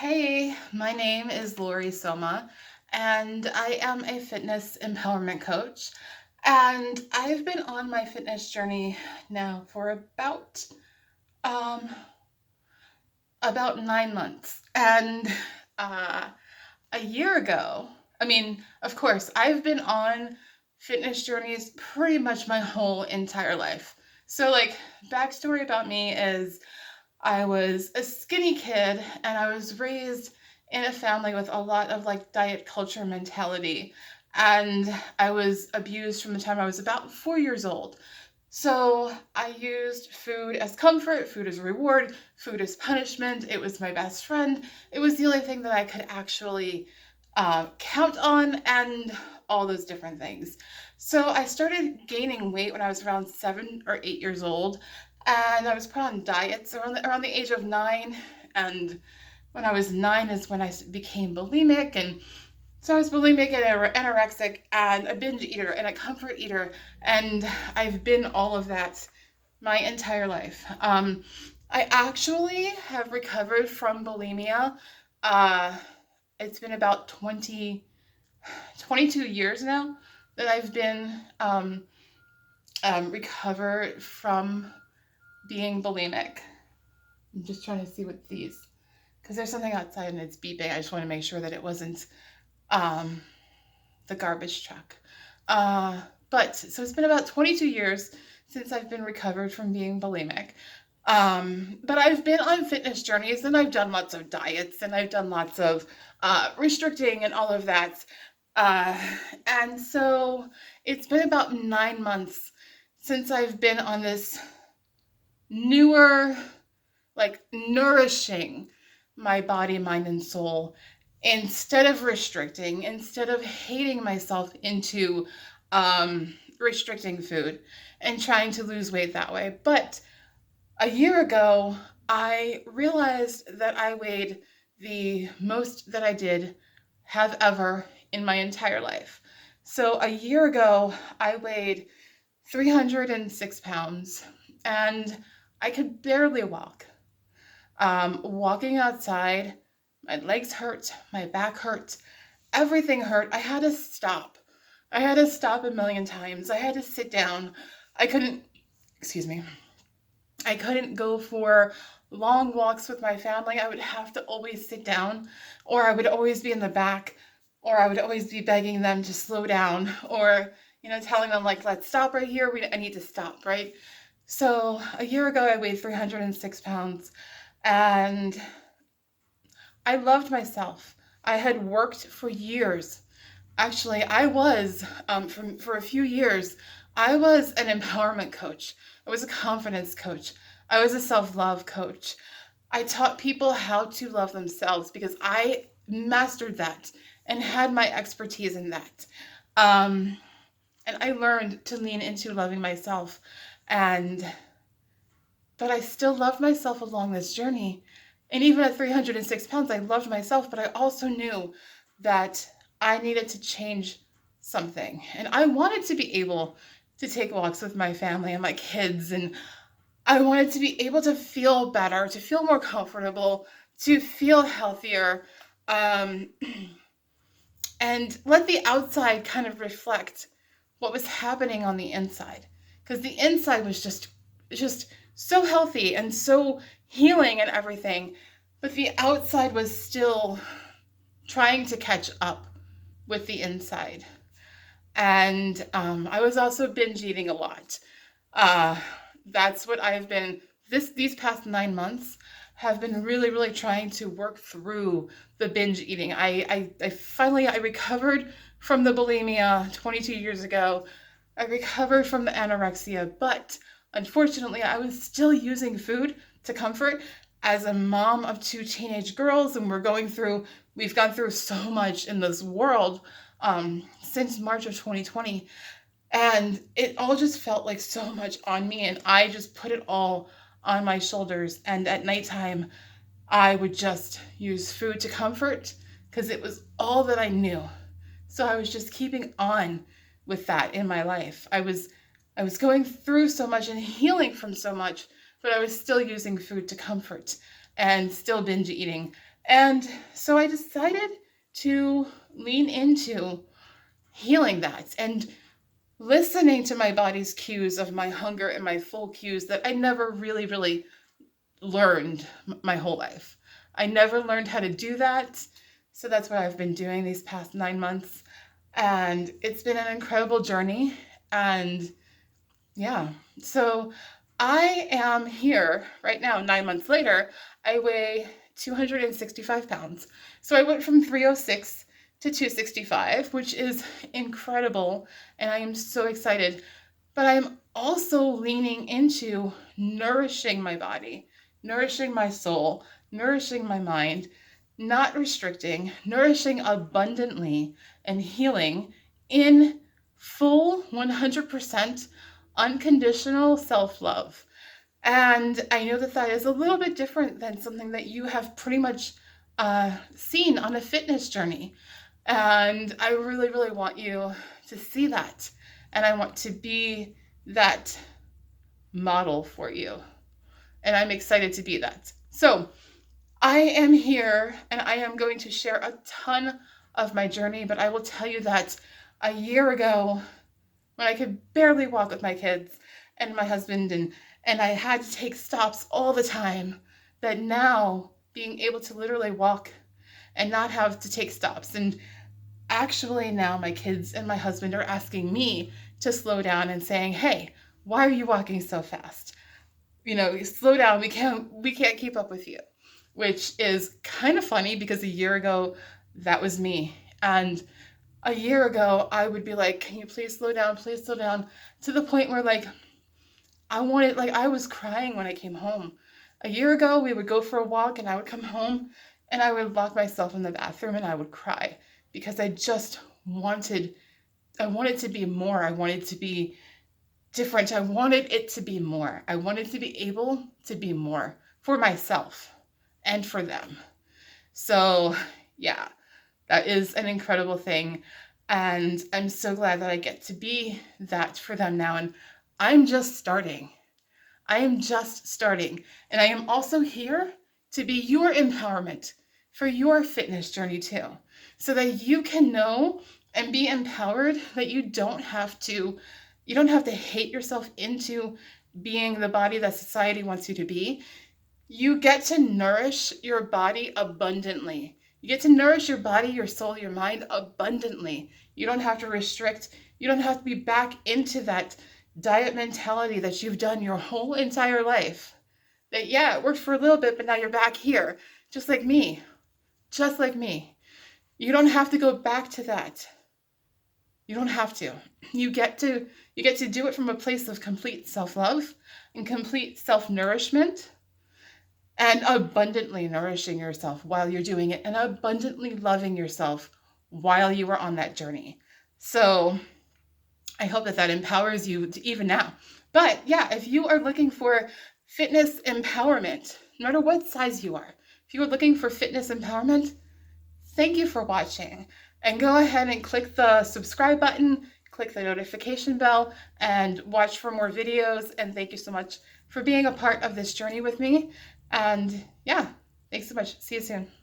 Hey, my name is Lori Soma, and I am a fitness empowerment coach. And I've been on my fitness journey now for um, about 9 months. And uh, a year ago, of course, I've been on fitness journeys pretty much my whole entire life. So, backstory about me is I was a skinny kid and I was raised in a family with a lot of diet culture mentality. And I was abused from the time I was about 4 years old. So I used food as comfort, food as reward, food as punishment. It was my best friend. It was the only thing that I could actually count on, and all those different things. So I started gaining weight when I was around 7 or 8 years old, and I was put on diets around the age of 9. And when I was 9 is when I became bulimic, and so I was bulimic and anorexic and a binge eater and a comfort eater, and I've been all of that my entire life. I actually have recovered from bulimia. Uh, it's been about 22 years now that I've been recovered from being bulimic. I'm just trying to see what these, because there's something outside and it's beeping. I just want to make sure that it wasn't um, the garbage truck. Uh, but so it's been about 22 years since I've been recovered from being bulimic. But I've been on fitness journeys and I've done lots of diets and I've done lots of restricting and all of that. Uh, and so it's been about 9 months since I've been on this newer, nourishing my body, mind, and soul instead of restricting, instead of hating myself into restricting food and trying to lose weight that way. But a year ago, I realized that I weighed the most that I did have ever in my entire life. So a year ago, I weighed 306 pounds and I could barely walk. Walking outside, my legs hurt, my back hurt, everything hurt. I had to stop. I had to stop a million times. I had to sit down. I couldn't, excuse me, I couldn't go for long walks with my family. I would have to always sit down, or I would always be in the back, or I would always be begging them to slow down, or, telling them, let's stop right here. I need to stop, right? So a year ago, I weighed 306 pounds, and I loved myself. I had worked for years. Actually, I was, for a few years, I was an empowerment coach. I was a confidence coach. I was a self love coach. I taught people how to love themselves because I mastered that and had my expertise in that. Um, and I learned to lean into loving myself. And but I still loved myself along this journey. And even at 306 pounds, I loved myself, but I also knew that I needed to change something. And I wanted to be able to take walks with my family and my kids. And I wanted to be able to feel better, to feel more comfortable, to feel healthier, um, and let the outside kind of reflect what was happening on the inside. Because the inside was just so healthy and so healing and everything, but the outside was still trying to catch up with the inside. And I was also binge eating a lot. Uh, that's what I've been these past 9 months have been really, really trying to work through the binge eating. I finally I recovered from the bulimia 22 years ago. I recovered from the anorexia, but unfortunately, I was still using food to comfort as a mom of two teenage girls, and we've gone through so much in this world since March of 2020. And it all just felt like so much on me, and I just put it all on my shoulders. And at nighttime, I would just use food to comfort because it was all that I knew. So I was just keeping on with that in my life. I was going through so much and healing from so much, but I was still using food to comfort and still binge eating. And so I decided to lean into healing that and listening to my body's cues of my hunger and my full cues that I never really learned my whole life. I never learned how to do that. So that's what I've been doing these past 9 months. And it's been an incredible journey. And yeah, so I am here right now, 9 months later. I weigh 265 pounds. So I went from 306 to 265, which is incredible. And I am so excited. But I'm also leaning into nourishing my body, nourishing my soul, nourishing my mind, not restricting, nourishing abundantly, and healing in full 100% unconditional self love. And I know that that is a little bit different than something that you have pretty much seen on a fitness journey. And I really want you to see that. And I want to be that model for you. And I'm excited to be that. So I am here and I am going to share a ton of my journey, but I will tell you that a year ago, when I could barely walk with my kids and my husband, and I had to take stops all the time, that now being able to literally walk and not have to take stops. And actually now my kids and my husband are asking me to slow down and saying, "Hey, why are you walking so fast? Slow down. We can't keep up with you." Which is kind of funny because a year ago that was me. And a year ago I would be like, "Can you please slow down? Please slow down." To the point where I was crying when I came home. A year ago we would go for a walk and I would come home and I would lock myself in the bathroom and I would cry because I wanted to be more. I wanted to be different. I wanted it to be more. I wanted to be able to be more for myself and for them. So, yeah, that is an incredible thing. And I'm so glad that I get to be that for them now. And I'm just starting. I am just starting. And I am also here to be your empowerment for your fitness journey too, so that you can know and be empowered that you don't have to hate yourself into being the body that society wants you to be. You get to nourish your body abundantly. You get to nourish your body, your soul, your mind abundantly. You don't have to restrict. You don't have to be back into that diet mentality that you've done your whole entire life. That, yeah, it worked for a little bit, but now you're back here. Just like me. Just like me. You don't have to go back to that. You don't have to. You get to do it from a place of complete self-love and complete self-nourishment, and abundantly nourishing yourself while you're doing it, and abundantly loving yourself while you are on that journey. So I hope that empowers you to even now. But yeah, if you are looking for fitness empowerment, no matter what size you are, if you are looking for fitness empowerment, thank you for watching. And go ahead and click the subscribe button, click the notification bell, and watch for more videos. And thank you so much for being a part of this journey with me. And yeah, thanks so much. See you soon.